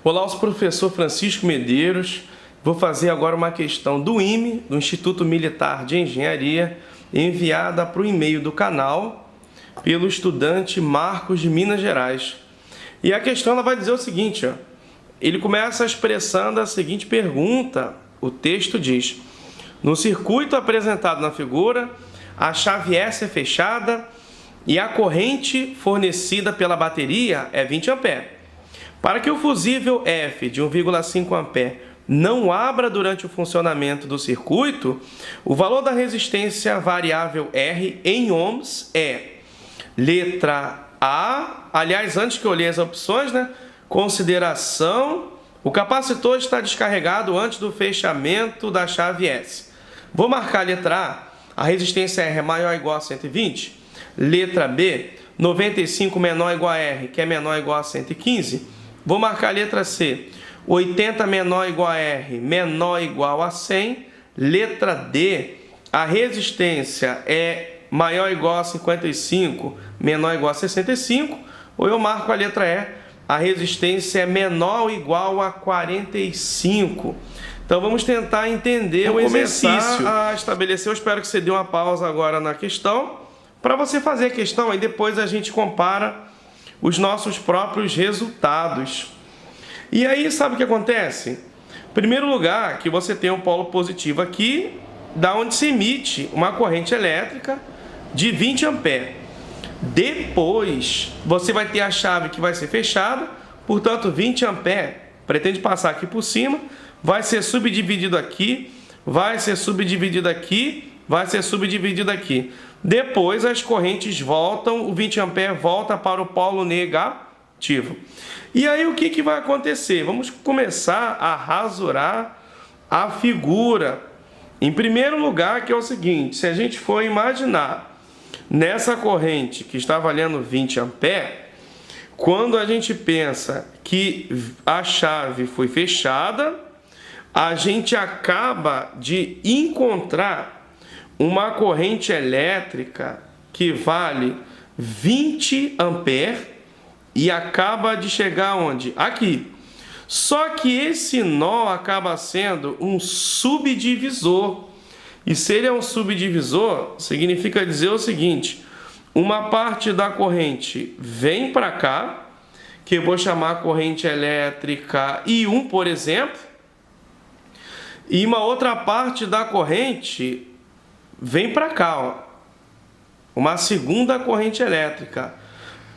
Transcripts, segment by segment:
Olá, eu sou o professor Francisco Medeiros. Vou fazer agora uma questão do IME, do Instituto Militar de Engenharia, enviada para o e-mail do canal pelo estudante Marcos de Minas Gerais. E a questão ela vai dizer o seguinte, ó. Ele começa expressando a seguinte pergunta. O texto diz: no circuito apresentado na figura, a chave S é fechada e a corrente fornecida pela bateria é 20 A. Para que o fusível F de 1,5 A não abra durante o funcionamento do circuito, o valor da resistência variável R em ohms é letra A. Aliás, antes que eu ler as opções, consideração: o capacitor está descarregado antes do fechamento da chave S. Vou marcar a letra A resistência R é maior ou igual a 120. Letra B, 95 menor ou igual a R, que é menor ou igual a 115. Vou marcar a letra C, 80 menor ou igual a R, menor ou igual a 100. Letra D, a resistência é maior ou igual a 55, menor ou igual a 65. Ou eu marco a letra E, a resistência é menor ou igual a 45. Então vamos tentar entender o exercício. A estabelecer, eu espero que você dê uma pausa agora na questão, para você fazer a questão e depois a gente compara os nossos próprios resultados. E aí, sabe o que acontece? Em primeiro lugar, que você tem um polo positivo aqui, da onde se emite uma corrente elétrica de 20 A. Depois, você vai ter a chave que vai ser fechada, portanto, 20 A pretende passar aqui por cima, vai ser subdividido aqui, vai ser subdividido aqui, vai ser subdividido aqui. Depois as correntes voltam, o 20 A volta para o polo negativo. E aí o que vai acontecer? Vamos começar a rasurar a figura. Em primeiro lugar, que é o seguinte: se a gente for imaginar nessa corrente que está valendo 20 A, quando a gente pensa que a chave foi fechada, a gente acaba de encontrar uma corrente elétrica que vale 20 A e acaba de chegar onde? Aqui. Só que esse nó acaba sendo um subdivisor. E se ele é um subdivisor, significa dizer o seguinte: uma parte da corrente vem para cá, que eu vou chamar corrente elétrica I1, por exemplo, e uma outra parte da corrente vem para cá, ó, uma segunda corrente elétrica.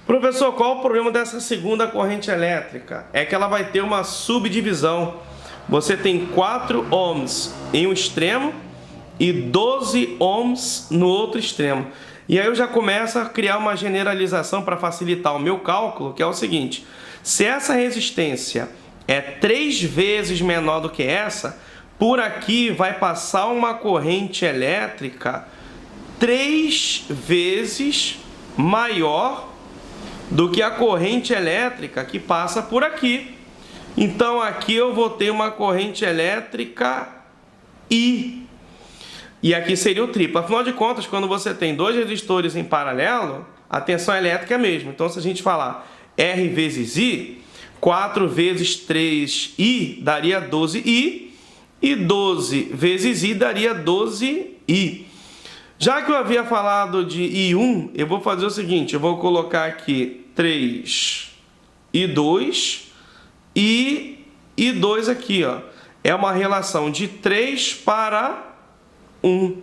Professor, qual o problema dessa segunda corrente elétrica? É que ela vai ter uma subdivisão. Você tem 4 ohms em um extremo e 12 ohms no outro extremo. E aí eu já começo a criar uma generalização para facilitar o meu cálculo, que é o seguinte: se essa resistência é 3 vezes menor do que essa, por aqui vai passar uma corrente elétrica 3 vezes maior do que a corrente elétrica que passa por aqui. Então aqui eu vou ter uma corrente elétrica I. E aqui seria o triplo. Afinal de contas, quando você tem dois resistores em paralelo, a tensão elétrica é a mesma. Então se a gente falar R vezes I, 4 vezes 3I daria 12I. E 12 vezes I daria 12I. Já que eu havia falado de I1, eu vou fazer o seguinte: eu vou colocar aqui 3 e 2 e 2 aqui, ó. É uma relação de 3 para 1.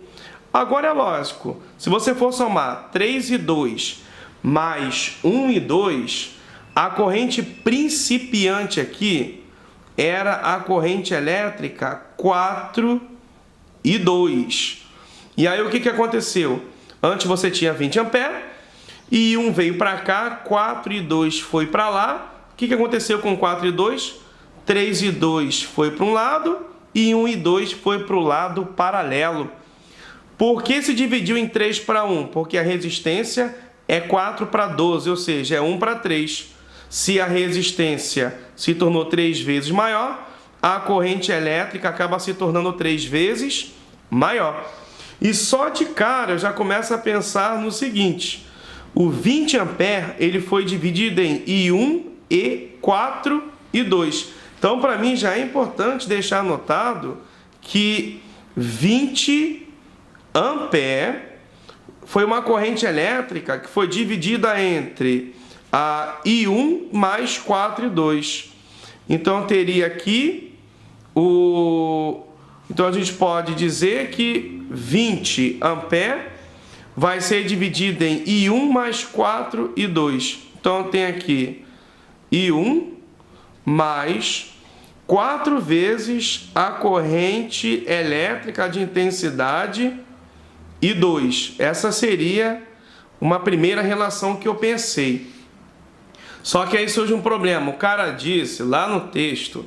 Agora é lógico, se você for somar 3 e 2 mais 1 e 2, a corrente principiante aqui era a corrente elétrica 4 e 2. E aí o que aconteceu? Antes você tinha 20 A, e 1 veio para cá, 4 e 2 foi para lá. O que aconteceu com 4 e 2? 3 e 2 foi para um lado, e 1 e 2 foi para o lado paralelo. Por que se dividiu em 3 para 1? Porque a resistência é 4 para 12, ou seja, é 1 para 3. Se a resistência se tornou 3 vezes maior, a corrente elétrica acaba se tornando 3 vezes maior. E só de cara eu já começo a pensar no seguinte: o 20 A ele foi dividido em I1 e 4 e 2. Então, para mim, já é importante deixar anotado que 20 ampere foi uma corrente elétrica que foi dividida entre a I1 mais 4 e 2. Então, eu teria aqui Então, a gente pode dizer que 20 ampere vai ser dividido em I1 mais 4 e 2. Então, eu tenho aqui I1 mais 4 vezes a corrente elétrica de intensidade I2. Essa seria uma primeira relação que eu pensei. Só que aí surge um problema. O cara disse lá no texto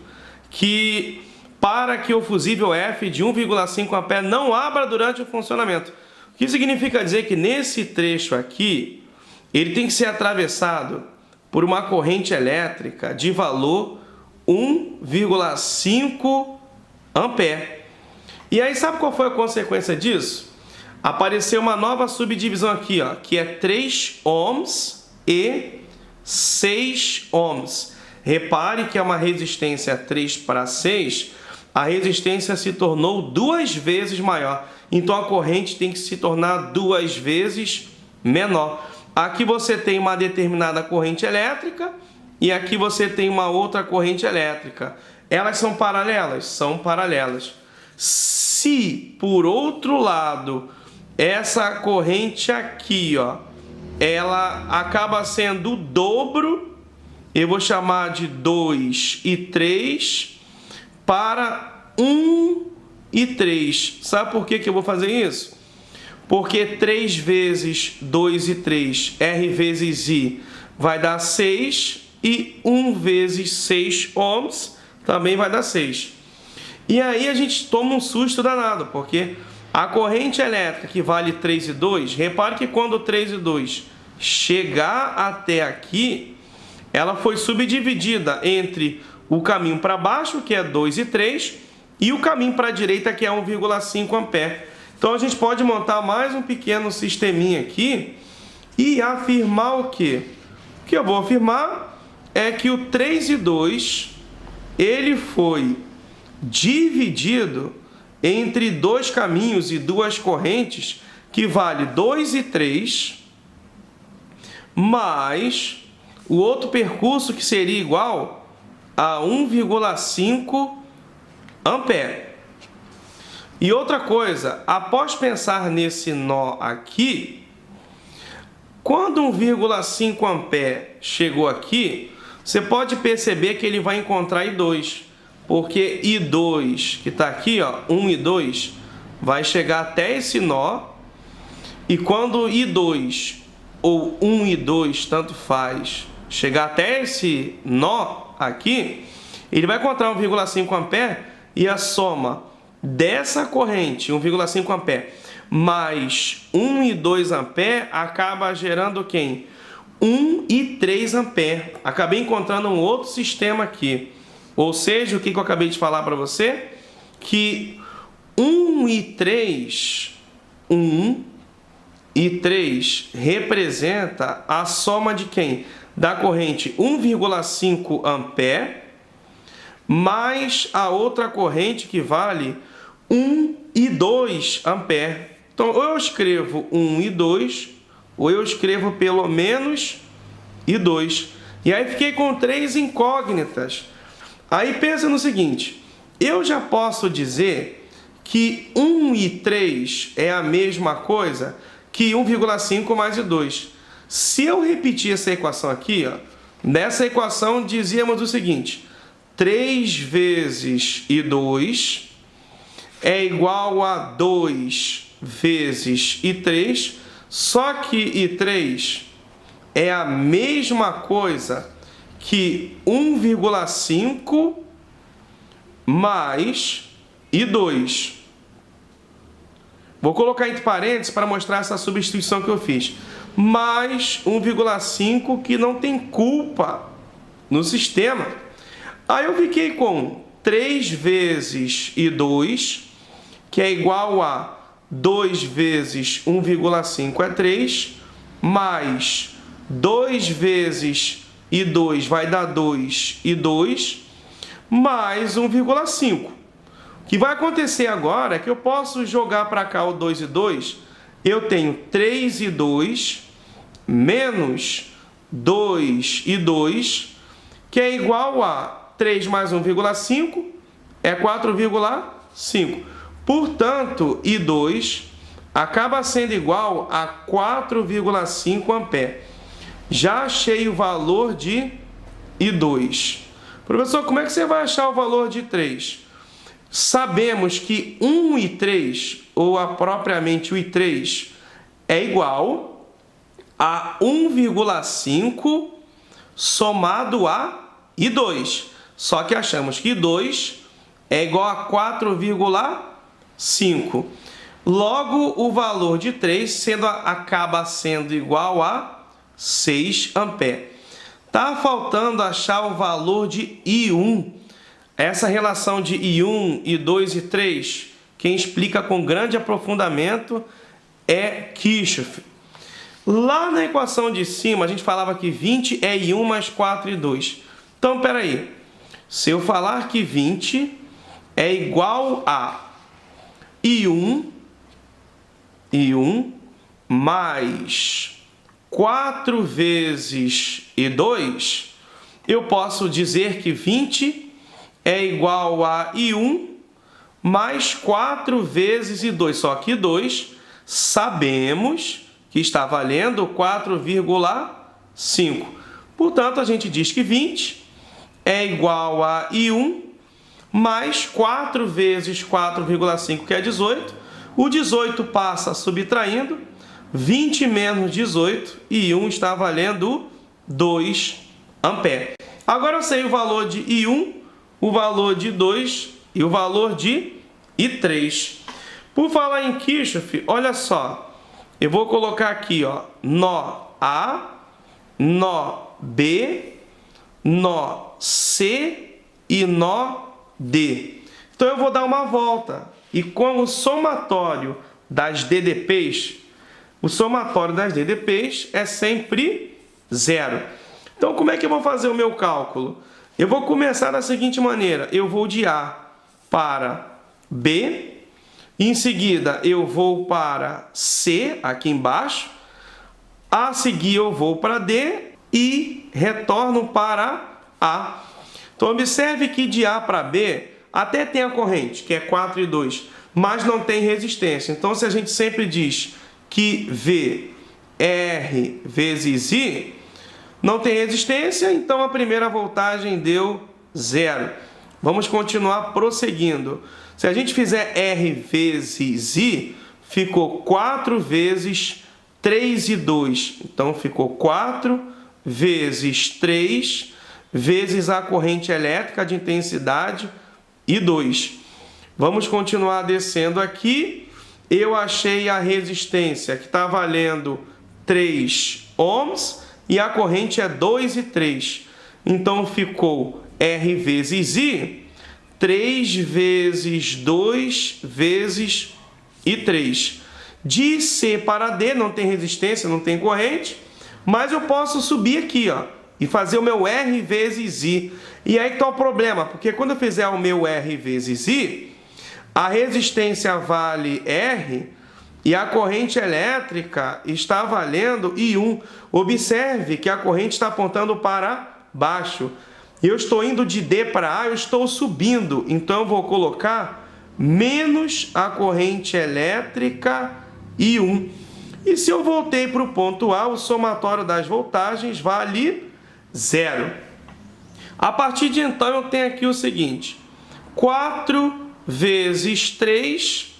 que para que o fusível F de 1,5 A não abra durante o funcionamento. O que significa dizer que nesse trecho aqui, ele tem que ser atravessado por uma corrente elétrica de valor 1,5 ampere. E aí, sabe qual foi a consequência disso? Apareceu uma nova subdivisão aqui, ó, que é 3 ohms e 6 ohms. Repare que é uma resistência 3 para 6, a resistência se tornou 2 vezes maior. Então, a corrente tem que se tornar 2 vezes menor. Aqui você tem uma determinada corrente elétrica e aqui você tem uma outra corrente elétrica. Elas são paralelas? São paralelas. Se, por outro lado, essa corrente aqui, ó, ela acaba sendo o dobro, eu vou chamar de 2 e 3 para 1 e 3. Sabe por que eu vou fazer isso? Porque 3 vezes 2 e 3, R vezes I, vai dar 6, e 1 vezes 6 ohms também vai dar 6. E aí a gente toma um susto danado, porque a corrente elétrica que vale 3 e 2, repare que quando 3 e 2 chegar até aqui, ela foi subdividida entre o caminho para baixo, que é 2 e 3, e o caminho para a direita, que é 1,5 ampere. Então, a gente pode montar mais um pequeno sisteminha aqui e afirmar o quê? O que eu vou afirmar é que o 3 e 2, ele foi dividido entre dois caminhos e duas correntes, que vale 2 e 3, mais o outro percurso que seria igual a 1,5 ampere. E outra coisa, após pensar nesse nó aqui, quando 1,5 ampere chegou aqui, você pode perceber que ele vai encontrar I2, porque I2, que está aqui, ó, 1 e 2, vai chegar até esse nó, e quando I2 ou 1 e 2, tanto faz, chegar até esse nó aqui, ele vai encontrar 1,5 ampere e a soma dessa corrente, 1,5 ampere, mais 1 e 2 ampere, acaba gerando quem? 1 e 3 ampere. Acabei encontrando um outro sistema aqui. Ou seja, o que eu acabei de falar para você? Que 1 e 3 representa a soma de quem? Da corrente 1,5 ampere mais a outra corrente que vale 1 e 2 ampere. Então, ou eu escrevo 1 e 2, ou eu escrevo pelo menos e 2. E aí fiquei com 3 incógnitas. Aí pensa no seguinte, eu já posso dizer que 1 e 3 é a mesma coisa que 1,5 mais I2. Se eu repetir essa equação aqui, ó, nessa equação dizíamos o seguinte, 3 vezes I2 é igual a 2 vezes I3, só que I3 é a mesma coisa que 1,5 mais I2. Vou colocar entre parênteses para mostrar essa substituição que eu fiz. Mais 1,5 que não tem culpa no sistema. Aí eu fiquei com 3 vezes I2, que é igual a 2 vezes 1,5 é 3, mais 2 vezes e 2 vai dar 2 e 2, mais 1,5. O que vai acontecer agora é que eu posso jogar para cá o 2 e 2, eu tenho 3 e 2, menos 2 e 2, que é igual a 3 mais 1,5, é 4,5. Portanto, I2 acaba sendo igual a 4,5 ampere. Já achei o valor de I2. Professor, como é que você vai achar o valor de 3? Sabemos que 1 e 3, ou propriamente o I3, é igual a 1,5 somado a I2. Só que achamos que I2 é igual a 4,5. Logo, o valor de 3 acaba sendo igual a 6 ampere. Tá faltando achar o valor de I1. Essa relação de I1, I2 e 3, quem explica com grande aprofundamento é Kirchhoff. Lá na equação de cima, a gente falava que 20 é I1 mais 4 I2. Então, peraí. Se eu falar que 20 é igual a I1 mais 4 vezes I2, eu posso dizer que 20 é igual a I1 mais 4 vezes I2. Só que I2 sabemos que está valendo 4,5. Portanto, a gente diz que 20 é igual a I1 mais 4 vezes 4,5, que é 18. O 18 passa subtraindo. 20 menos 18, e I1 está valendo 2 ampere. Agora eu sei o valor de I1, o valor de 2 e o valor de I3. Por falar em Kirchhoff, olha só. Eu vou colocar aqui, ó, nó A, nó B, nó C e nó D. Então eu vou dar uma volta. E com o somatório das DDPs, o somatório das DDPs é sempre 0. Então, como é que eu vou fazer o meu cálculo? Eu vou começar da seguinte maneira. Eu vou de A para B. Em seguida, eu vou para C, aqui embaixo. A seguir, eu vou para D e retorno para A. Então, observe que de A para B até tem a corrente, que é 4 e 2, mas não tem resistência. Então, se a gente sempre diz que V, R vezes I, não tem resistência, então a primeira voltagem deu 0. Vamos continuar prosseguindo. Se a gente fizer R vezes I, ficou 4 vezes 3 e 2. Então, ficou 4 vezes 3 vezes a corrente elétrica de intensidade I2. Vamos continuar descendo aqui. Eu achei a resistência que está valendo 3 ohms e a corrente é 2 e 3. Então, ficou R vezes I, 3 vezes 2 vezes I3. De C para D não tem resistência, não tem corrente, mas eu posso subir aqui, ó, e fazer o meu R vezes I. E aí está o problema, porque quando eu fizer o meu R vezes I, a resistência vale R e a corrente elétrica está valendo I1. Observe que a corrente está apontando para baixo. Eu estou indo de D para A, eu estou subindo. Então, eu vou colocar menos a corrente elétrica I1. E se eu voltei para o ponto A, o somatório das voltagens vale 0. A partir de então, eu tenho aqui o seguinte. 4 vezes 3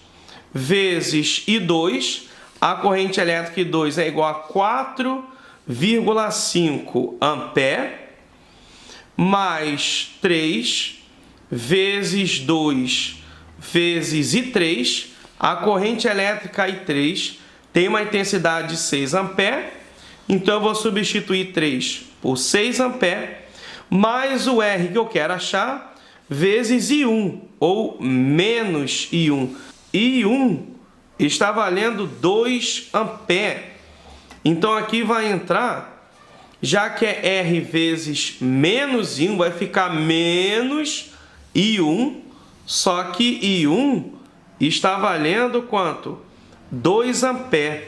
vezes I2, a corrente elétrica I2 é igual a 4,5 ampere, mais 3 vezes 2 vezes I3, a corrente elétrica I3 tem uma intensidade de 6 ampere, então eu vou substituir 3 por 6 ampere, mais o R que eu quero achar, vezes I1, ou menos I1. I1 está valendo 2 ampere. Então, aqui vai entrar já que é R vezes menos I1, vai ficar menos I1, só que I1 está valendo quanto? 2 amperes.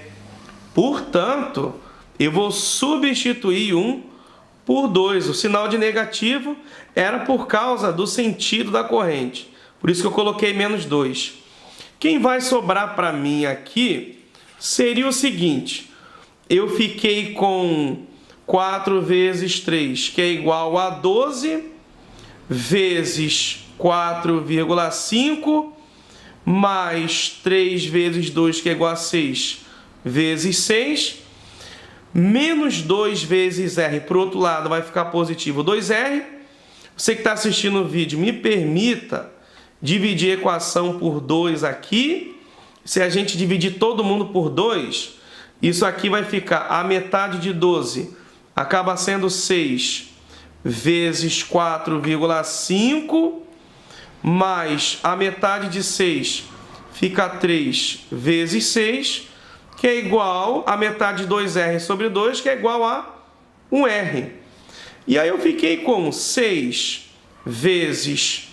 Portanto, eu vou substituir I1 por 2. O sinal de negativo era por causa do sentido da corrente. Por isso que eu coloquei menos 2. Quem vai sobrar para mim aqui seria o seguinte. Eu fiquei com 4 vezes 3, que é igual a 12, vezes 4,5, mais 3 vezes 2, que é igual a 6, vezes 6, menos 2 vezes R. Por outro lado, vai ficar positivo 2R. Você que está assistindo o vídeo, me permita dividir a equação por 2 aqui. Se a gente dividir todo mundo por 2, isso aqui vai ficar a metade de 12. Acaba sendo 6 vezes 4,5, mais a metade de 6 fica 3 vezes 6, que é igual a metade de 2R sobre 2, que é igual a 1R. E aí eu fiquei com 6 vezes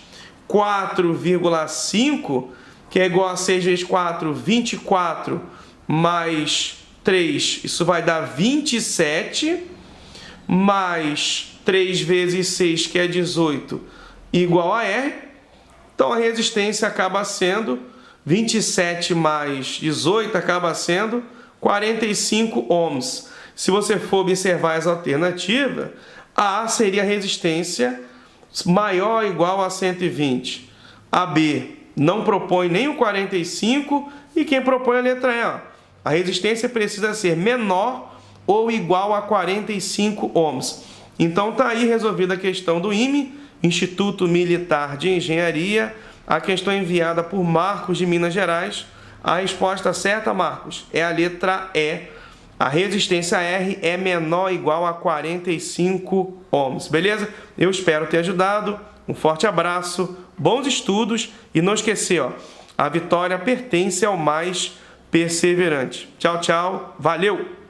4,5, que é igual a 6 vezes 4, 24, mais 3, isso vai dar 27, mais 3 vezes 6, que é 18, igual a R. Então a resistência acaba sendo 27 mais 18, acaba sendo 45 ohms. Se você for observar as alternativas, a A seria a resistência maior ou igual a 120. A B não propõe nem o 45 e quem propõe a letra E. A resistência precisa ser menor ou igual a 45 ohms. Então está aí resolvida a questão do IME, Instituto Militar de Engenharia, a questão enviada por Marcos de Minas Gerais. A resposta certa, Marcos, é a letra E. A resistência R é menor ou igual a 45 ohms. Beleza? Eu espero ter ajudado. Um forte abraço, bons estudos e não esquecer, a vitória pertence ao mais perseverante. Tchau, tchau. Valeu!